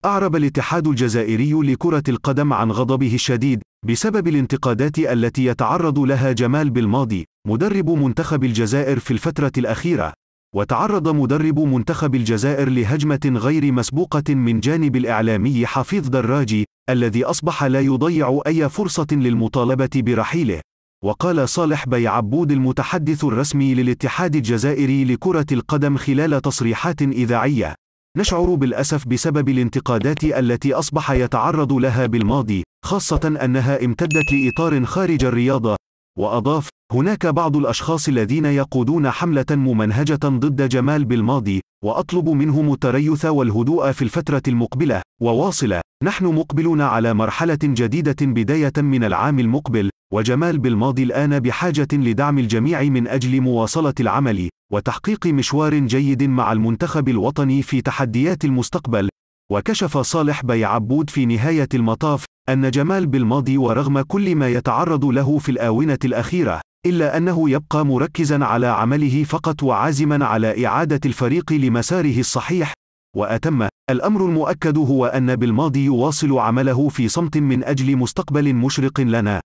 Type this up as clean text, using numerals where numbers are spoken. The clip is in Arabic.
أعرب الاتحاد الجزائري لكرة القدم عن غضبه الشديد بسبب الانتقادات التي يتعرض لها جمال بلماضي مدرب منتخب الجزائر في الفترة الأخيرة. وتعرض مدرب منتخب الجزائر لهجمة غير مسبوقة من جانب الإعلامي حفيظ دراجي، الذي أصبح لا يضيع أي فرصة للمطالبة برحيله. وقال صالح بيعبود المتحدث الرسمي للاتحاد الجزائري لكرة القدم خلال تصريحات إذاعية: نشعر بالأسف بسبب الانتقادات التي أصبح يتعرض لها بالماضي، خاصة أنها امتدت لإطار خارج الرياضة. وأضاف: هناك بعض الأشخاص الذين يقودون حملة ممنهجة ضد جمال بالماضي، وأطلب منهم التريث والهدوء في الفترة المقبلة. وواصل: نحن مقبلون على مرحلة جديدة بداية من العام المقبل، وجمال بالماضي الآن بحاجة لدعم الجميع من أجل مواصلة العمل وتحقيق مشوار جيد مع المنتخب الوطني في تحديات المستقبل. وكشف صالح بيعبود في نهاية المطاف أن جمال بالماضي ورغم كل ما يتعرض له في الآونة الأخيرة، إلا أنه يبقى مركزا على عمله فقط وعازما على إعادة الفريق لمساره الصحيح. وأتم: الأمر المؤكد هو أن بالماضي يواصل عمله في صمت من أجل مستقبل مشرق لنا.